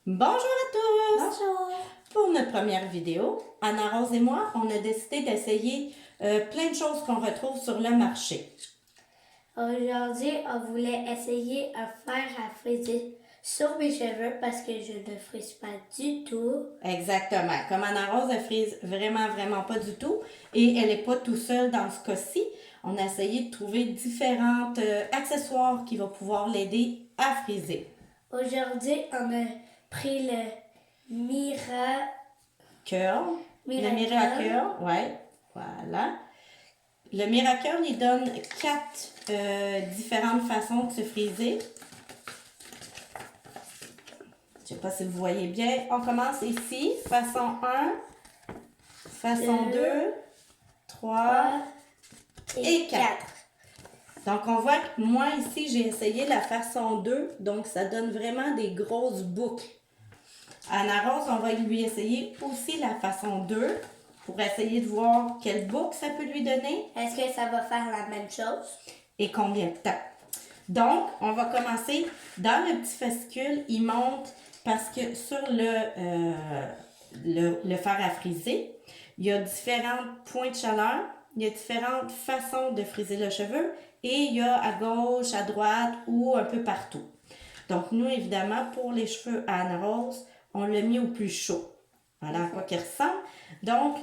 Bonjour à tous! Bonjour! Pour notre première vidéo, Anna-Rose et moi, on a décidé d'essayer plein de choses qu'on retrouve sur le marché. Aujourd'hui, on voulait essayer un fer à friser sur mes cheveux parce que je ne frise pas du tout. Exactement. Comme Anna-Rose, elle frise vraiment pas du tout. Et elle n'est pas tout seule dans ce cas-ci. On a essayé de trouver différents accessoires qui vont pouvoir l'aider à friser. Aujourd'hui, on a pris le Curl. Le Miracurl, ouais, voilà. Le Miracurl, il donne 4 différentes façons de se friser. Je ne sais pas si vous voyez bien. On commence ici, façon 1, façon 2, 3 et 4. Donc, on voit que moi, ici, j'ai essayé la façon 2. Donc, ça donne vraiment des grosses boucles. Anna-Rose, on va lui essayer aussi la façon 2 pour essayer de voir quelle boucle ça peut lui donner. Est-ce que ça va faire la même chose? Et combien de temps. Donc, on va commencer dans le petit fascicule. Il montre parce que sur le fer à friser, il y a différents points de chaleur, il y a différentes façons de friser le cheveu et il y a à gauche, à droite ou un peu partout. Donc, nous, évidemment, pour les cheveux à Anna-Rose, on l'a mis au plus chaud. Voilà à quoi qu'il ressemble. Donc,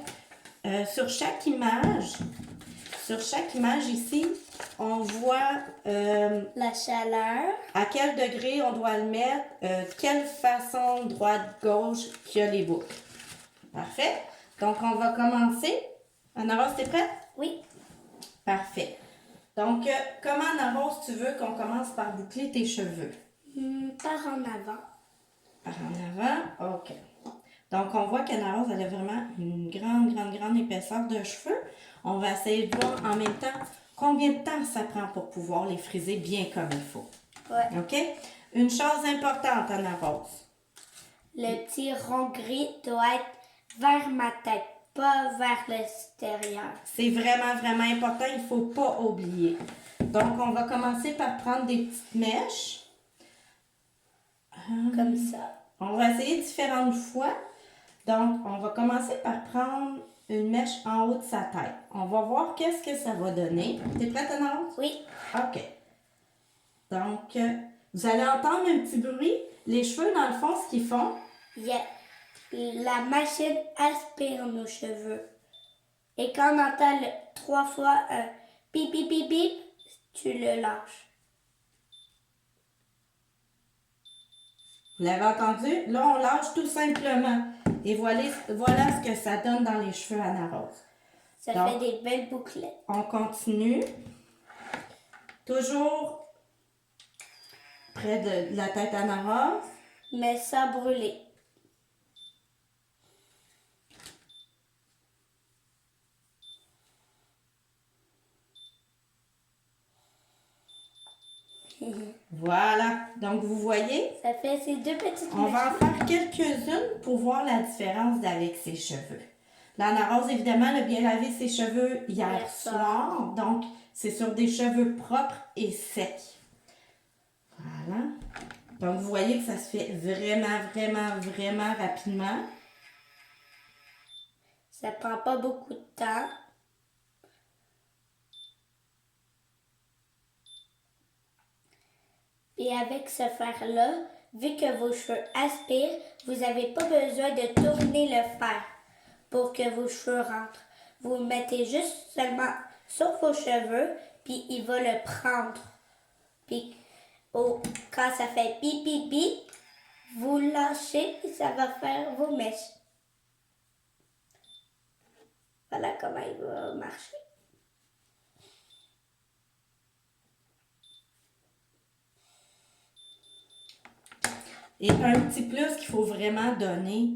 sur chaque image ici, on voit la chaleur. À quel degré on doit le mettre, quelle façon droite-gauche qu'il y a les boucles. Parfait. Donc, on va commencer. Anna-Rose, t'es prête? Oui. Parfait. Donc, comment, Anna-Rose, tu veux qu'on commence par boucler tes cheveux? Par en avant. Par en avant? OK. Donc, on voit qu'Anna-Rose, elle a vraiment une grande épaisseur de cheveux. On va essayer de voir en même temps combien de temps ça prend pour pouvoir les friser bien comme il faut. Ouais. OK? Une chose importante, Anna-Rose. Le petit rond gris doit être vers ma tête, pas vers l'extérieur. C'est vraiment important. Il ne faut pas oublier. Donc, on va commencer par prendre des petites mèches. Comme ça. On va essayer différentes fois. Donc, on va commencer par prendre une mèche en haut de sa tête. On va voir qu'est-ce que ça va donner. T'es prête, Anna-Rose? Oui. OK. Donc, vous allez entendre un petit bruit. Les cheveux, dans le fond, ce qu'ils font... La machine aspire nos cheveux. Et quand on entend 3 fois un pip, pip, pip, pip, tu le lâches. Vous l'avez entendu? Là, on lâche tout simplement. Et voilà ce que ça donne dans les cheveux Anna-Rose. Ça fait des belles bouclettes. On continue. Toujours près de la tête Anna-Rose. Mais sans brûler. Voilà. Donc, vous voyez? Ça fait ces deux petites On va en mèches. faire quelques-unes pour voir la différence avec ses cheveux. Là, Anna-Rose, évidemment, elle a bien lavé ses cheveux hier soir. Donc, c'est sur des cheveux propres et secs. Voilà. Donc, vous voyez que ça se fait vraiment rapidement. Ça prend pas beaucoup de temps. Et avec ce fer-là, vu que vos cheveux aspirent, vous n'avez pas besoin de tourner le fer pour que vos cheveux rentrent. Vous le mettez juste seulement sur vos cheveux, puis il va le prendre. Puis quand ça fait pi pi pi, vous lâchez et ça va faire vos mèches. Voilà comment il va marcher. Et un petit plus qu'il faut vraiment donner,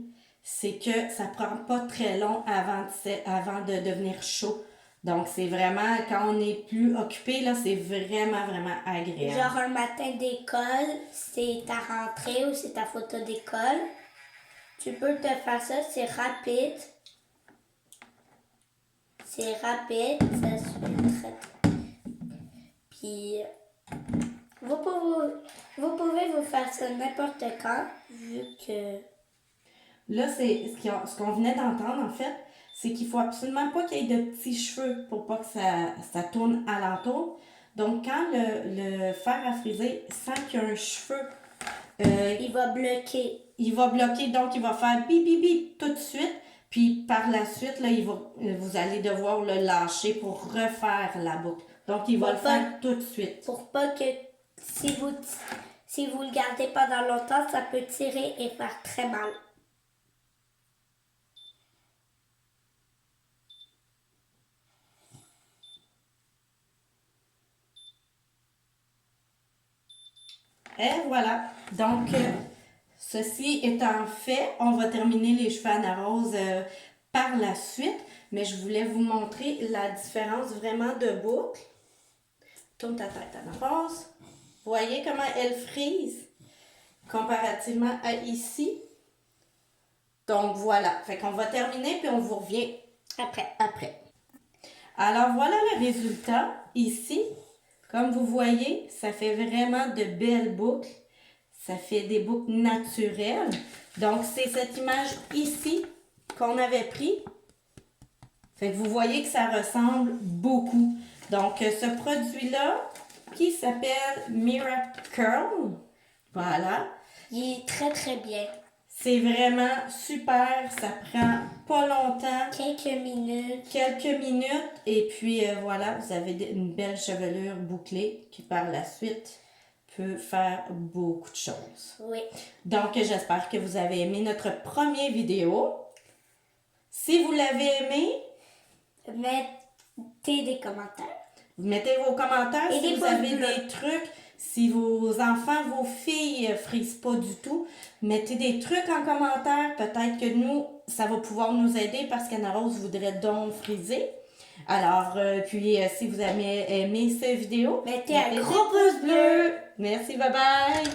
c'est que ça prend pas très long avant de devenir chaud. Donc, c'est vraiment, quand on est plus occupé, là, c'est vraiment agréable. Genre un matin d'école, c'est ta rentrée ou c'est ta photo d'école. Tu peux te faire ça, c'est rapide. C'est rapide, ça se fait très. Puis, vous pouvez Vous pouvez vous faire ça n'importe quand, vu que... Là, c'est ce qu'on venait d'entendre, en fait, c'est qu'il faut absolument pas qu'il y ait de petits cheveux pour pas que ça tourne alentour. Donc, quand le fer à friser sent qu'il y a un cheveu, Il va bloquer. il va bloquer, donc il va faire bip bip bip tout de suite. Puis par la suite, là, vous allez devoir le lâcher pour refaire la boucle. Donc, il va le faire tout de suite. Pour pas que si vous le gardez pendant longtemps, ça peut tirer et faire très mal. Et voilà. Donc, ceci étant fait, on va terminer les cheveux Anna Rose par la suite. Mais je voulais vous montrer la différence vraiment de boucle. Tourne ta tête, Anna Rose. Voyez comment elle frise comparativement à ici. Donc, voilà. Fait qu'on va terminer puis on vous revient après. Alors, voilà le résultat ici. Comme vous voyez, ça fait vraiment de belles boucles. Ça fait des boucles naturelles. Donc, c'est cette image ici qu'on avait pris. Fait que vous voyez que ça ressemble beaucoup. Donc, ce produit-là, qui s'appelle Miracle, voilà. Il est très très bien. C'est vraiment super. Ça prend pas longtemps. Quelques minutes. Et puis, voilà, vous avez une belle chevelure bouclée qui, par la suite, peut faire beaucoup de choses. Oui. Donc, j'espère que vous avez aimé notre première vidéo. Si vous l'avez aimé, mettez des commentaires. vous mettez vos commentaires Et si des vous pouces avez bleus. des trucs. Si vos enfants, vos filles frisent pas du tout, mettez des trucs en commentaire. Peut-être que nous, ça va pouvoir nous aider parce qu'Anna Rose voudrait donc friser. Alors, si vous avez aimé cette vidéo, Mettez un des gros pouces bleus. Merci, bye bye.